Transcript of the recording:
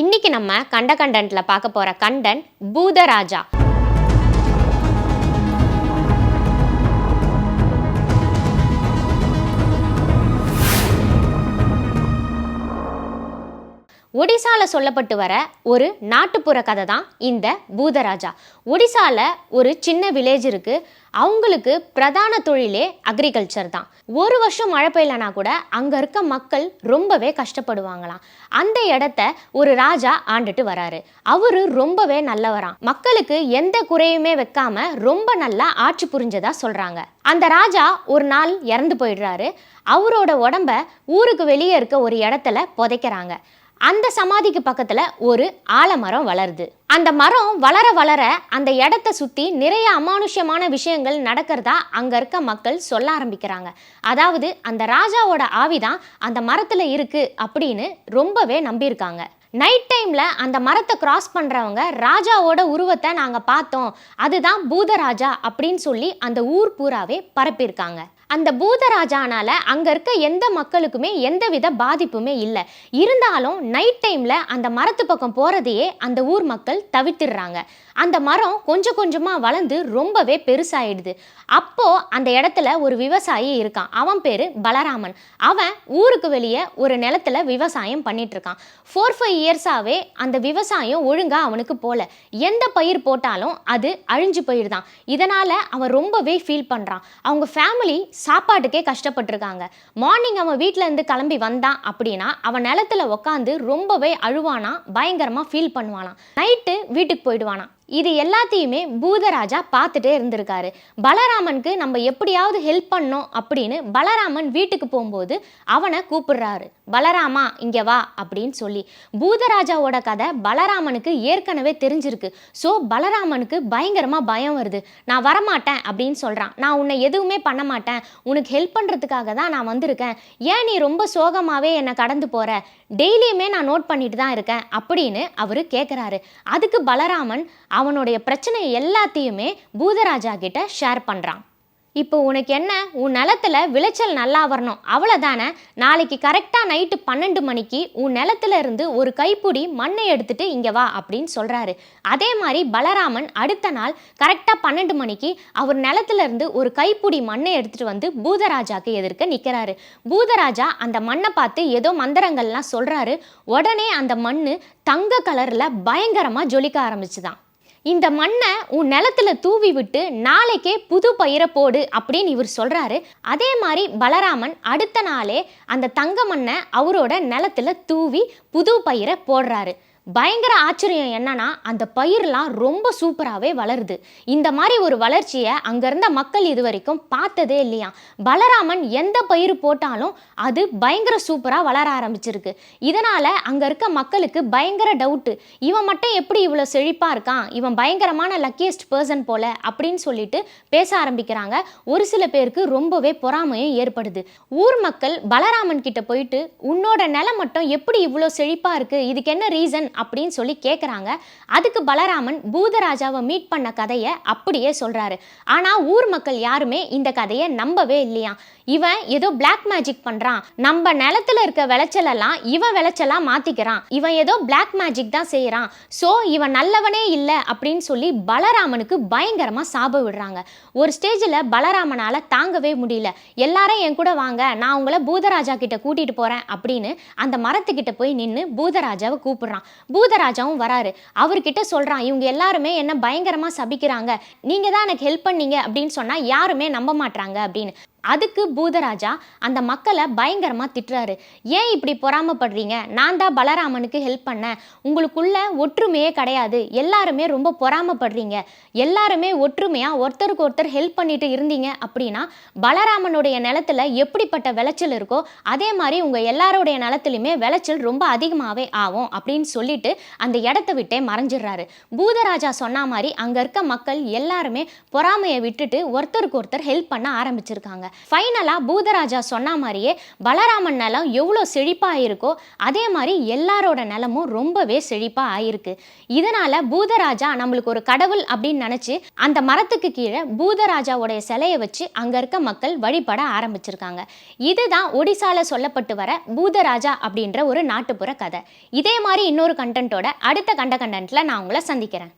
இன்னைக்கு நம்ம கண்டென்ட்ல பார்க்க போற கண்டென்ட் பூதராஜா. ஒடிசால சொல்லப்பட்டு வர ஒரு நாட்டுப்புற கதை தான் இந்த பூதராஜா. ஒடிசால ஒரு சின்ன வில்லேஜ் இருக்கு. அவங்களுக்கு பிரதான தொழிலே அக்ரிகல்ச்சர் தான். ஒரு வருஷம் மழை பெய்யலனா கூட அங்க இருக்க மக்கள் ரொம்பவே கஷ்டப்படுவாங்களாம். அந்த இடத்த ஒரு ராஜா ஆண்டுட்டு வராரு. அவரு ரொம்பவே நல்லவராம். மக்களுக்கு எந்த குறையுமே வைக்காம ரொம்ப நல்லா ஆட்சி புரிஞ்சதா சொல்றாங்க. அந்த ராஜா ஒரு நாள் இறந்து போயிடுறாரு. அவரோட உடம்ப ஊருக்கு வெளியே இருக்க ஒரு இடத்துல புதைக்கிறாங்க. அந்த சமாதிக்கு பக்கத்துல ஒரு ஆலமரம் வளருது. அந்த மரம் வளர வளர அந்த இடத்த சுத்தி நிறைய அமானுஷ்யமான விஷயங்கள் நடக்கிறதா அங்க இருக்க மக்கள் சொல்ல ஆரம்பிக்கிறாங்க. அதாவது அந்த ராஜாவோட ஆவிதான் அந்த மரத்துல இருக்கு அப்படின்னு ரொம்பவே நம்பியிருக்காங்க. நைட் டைம்ல அந்த மரத்தை கிராஸ் பண்றவங்க ராஜாவோட உருவத்தை நாங்க பார்த்தோம், அதுதான் பூதராஜா அப்படின்னு சொல்லி அந்த ஊர் பூராவே பரப்பியிருக்காங்க. அந்த பூதராஜானால அங்க இருக்க எந்த மக்களுக்குமே எந்தவித பாதிப்புமே இல்லை. இருந்தாலும் நைட் டைம்ல அந்த மரத்து பக்கம் போறதையே அந்த ஊர் மக்கள் தவிர்த்திடுறாங்க. அந்த மரம் கொஞ்சம் கொஞ்சமா வளர்ந்து ரொம்பவே பெருசாயிடுது. அப்போ அந்த இடத்துல ஒரு விவசாயி இருக்கான். அவன் பேரு பலராமன். அவன் ஊருக்கு வெளியே ஒரு நிலத்துல விவசாயம் பண்ணிட்டு இருக்கான். 4-5 இயர்ஸாவே அந்த விவசாயம் ஒழுங்கா அவனுக்கு போல. எந்த பயிர் போட்டாலும் அது அழிஞ்சு போயிடுதான். இதனால அவன் ரொம்பவே ஃபீல் பண்றான். அவங்க ஃபேமிலி சாப்பாட்டுக்கே கஷ்டப்பட்டிருக்காங்க. மார்னிங் அவன் வீட்டில இருந்து கிளம்பி வந்தான் அப்படின்னா அவன் நிலத்துல உட்காந்து ரொம்பவே அழுவானா, பயங்கரமா ஃபீல் பண்ணுவானா. நைட்டு வீட்டுக்கு போயிடுவானா. இது எல்லாத்தையுமே பூதராஜா பார்த்துட்டே இருந்திருக்காரு. பலராமனுக்கு நம்ம எப்படியாவது ஹெல்ப் பண்ணோம் அப்படின்னு பலராமன் வீட்டுக்கு போகும்போது அவனை கூப்பிடுறாரு. பலராமா இங்க வா அப்படின்னு சொல்லி. பூதராஜாவோட கதை பலராமனுக்கு ஏற்கனவே தெரிஞ்சிருக்கு. ஸோ பலராமனுக்கு பயங்கரமா பயம் வருது. நான் வரமாட்டேன் அப்படின்னு சொல்றான். நான் உன்னை எதுவுமே பண்ண மாட்டேன், உனக்கு ஹெல்ப் பண்றதுக்காக தான் நான் வந்திருக்கேன். ஏன் நீ ரொம்ப சோகமாவே என்னை கடந்து போற? டெய்லியுமே நான் நோட் பண்ணிட்டு தான் இருக்கேன் அப்படின்னு அவரு கேட்குறாரு. அதுக்கு பலராமன் அவனுடைய பிரச்சனை எல்லாத்தையுமே பூதராஜா கிட்ட ஷேர் பண்றான். இப்போ உனக்கு என்ன, உன் நிலத்துல விளைச்சல் நல்லா வரணும் அவ்வளோதானே. நாளைக்கு கரெக்டாக நைட்டு 12 மணிக்கு உன் நிலத்துல இருந்து ஒரு கைப்பிடி மண்ணை எடுத்துட்டு இங்கே வா அப்படின்னு சொல்கிறாரு. அதே மாதிரி பலராமன் அடுத்த நாள் கரெக்டாக 12 மணிக்கு அவர் நிலத்துல இருந்து ஒரு கைப்பிடி மண்ணை எடுத்துட்டு வந்து பூதராஜாக்கு எதிர்க்க நிற்கிறாரு. பூதராஜா அந்த மண்ணை பார்த்து ஏதோ மந்திரங்கள்லாம் சொல்கிறாரு. உடனே அந்த மண் தங்க கலரில் பயங்கரமாக ஜொலிக்க ஆரம்பிச்சுதான். இந்த மண்ணை உன் நிலத்துல தூவி விட்டு நாளைக்கே புது பயிரை போடு அப்படின்னு இவர் சொல்றாரு. அதே மாதிரி பலராமன் அடுத்த நாளே அந்த தங்க மண்ணை அவரோட நிலத்துல தூவி புது பயிரை போடுறாரு. பயங்கர ஆச்சரியம் என்னன்னா அந்த பயிரெலாம் ரொம்ப சூப்பராகவே வளருது. இந்த மாதிரி ஒரு வளர்ச்சியை அங்கே இருந்த மக்கள் இது வரைக்கும் பார்த்ததே இல்லையா. பலராமன் எந்த பயிர் போட்டாலும் அது பயங்கர சூப்பராக வளர ஆரம்பிச்சிருக்கு. இதனால் அங்கே இருக்க மக்களுக்கு பயங்கர டவுட்டு, இவன் மட்டும் எப்படி இவ்வளோ செழிப்பாக இருக்கான், இவன் பயங்கரமான லக்கியஸ்ட் பர்சன் போல அப்படின்னு சொல்லிட்டு பேச ஆரம்பிக்கிறாங்க. ஒரு சில பேருக்கு ரொம்பவே பொறாமையும் ஏற்படுது. ஊர் மக்கள் பலராமன் கிட்ட போயிட்டு உன்னோட நிலம் மட்டும் எப்படி இவ்வளோ செழிப்பாக இருக்குது, இதுக்கு என்ன ரீசன் அப்படின்னு சொல்லி கேட்குறாங்க. அதுக்கு பலராமன் பூதராஜாவை மீட் பண்ண கதையை அப்படியே சொல்றாரு. ஆனா ஊர் மக்கள் யாருமே இந்த கதையை நம்பவே இல்லையா. இவன் ஏதோ பிளாக் மேஜிக் பண்றான், நம்ம நிலத்துல இருக்க விளைச்சலெல்லாம் இவன் விளைச்சலா மாத்திக்கிறான், இவன் ஏதோ பிளாக் மேஜிக் தான் செய்யறான், சோ இவன் நல்லவனே இல்லை அப்படின்னு சொல்லி பலராமனுக்கு பயங்கரமா சாபம் விடுறாங்க. ஒரு ஸ்டேஜில் பலராமனால தாங்கவே முடியல. எல்லாரும் என் கூட வாங்க, நான் உங்களை பூதராஜா கிட்ட கூட்டிட்டு போறேன் அப்படின்னு அந்த மரத்துக்கிட்ட போய் நின்று பூதராஜாவை கூப்பிடுறான். பூதராஜாவும் வராரு. அவர்கிட்ட சொல்றான், இவங்க எல்லாருமே என்ன பயங்கரமா சபிக்கிறாங்க, நீங்க தான் எனக்கு ஹெல்ப் பண்ணீங்க அப்படின்னு சொன்னா யாருமே நம்ப மாட்டாங்க அப்படின்னு. அதுக்கு பூதராஜா அந்த மக்களை பயங்கரமாக திட்டுறாரு. ஏன் இப்படி பொறாமப்படுறீங்க, நான் தான் பலராமனுக்கு ஹெல்ப் பண்ணேன், உங்களுக்குள்ள ஒற்றுமையே கிடையாது, எல்லாருமே ரொம்ப பொறாமப்படுறீங்க, எல்லாருமே ஒற்றுமையாக ஒருத்தருக்கு ஒருத்தர் ஹெல்ப் பண்ணிட்டு இருந்தீங்க அப்படின்னா பலராமனுடைய நிலத்துல எப்படிப்பட்ட விளைச்சல் இருக்கோ அதே மாதிரி உங்கள் எல்லாருடைய நிலத்துலையுமே விளைச்சல் ரொம்ப அதிகமாகவே ஆகும் அப்படின்னு சொல்லிட்டு அந்த இடத்த விட்டே மறைஞ்சிடுறாரு. பூதராஜா சொன்ன மாதிரி அங்கே இருக்க மக்கள் எல்லாருமே பொறாமையை விட்டுட்டு ஒருத்தருக்கு ஒருத்தர் ஹெல்ப் பண்ண ஆரம்பிச்சிருக்காங்க. ஃபைனலாக பூதராஜா சொன்ன மாதிரியே பலராமன் நிலம் எவ்வளோ செழிப்பாக இருக்கோ அதே மாதிரி எல்லாரோட நிலமும் ரொம்பவே செழிப்பாக ஆயிருக்கு. இதனால பூதராஜா நம்மளுக்கு ஒரு கடவுள் அப்படின்னு நினச்சி அந்த மரத்துக்கு கீழே பூதராஜாவுடைய சிலையை வச்சு அங்கே இருக்க மக்கள் வழிபட ஆரம்பிச்சிருக்காங்க. இதுதான் ஒடிசால சொல்லப்பட்டு வர பூதராஜா அப்படின்ற ஒரு நாட்டுப்புற கதை. இதே மாதிரி இன்னொரு கண்டென்ட்டோட அடுத்த கண்டென்ட்ல நான் உங்களை சந்திக்கிறேன்.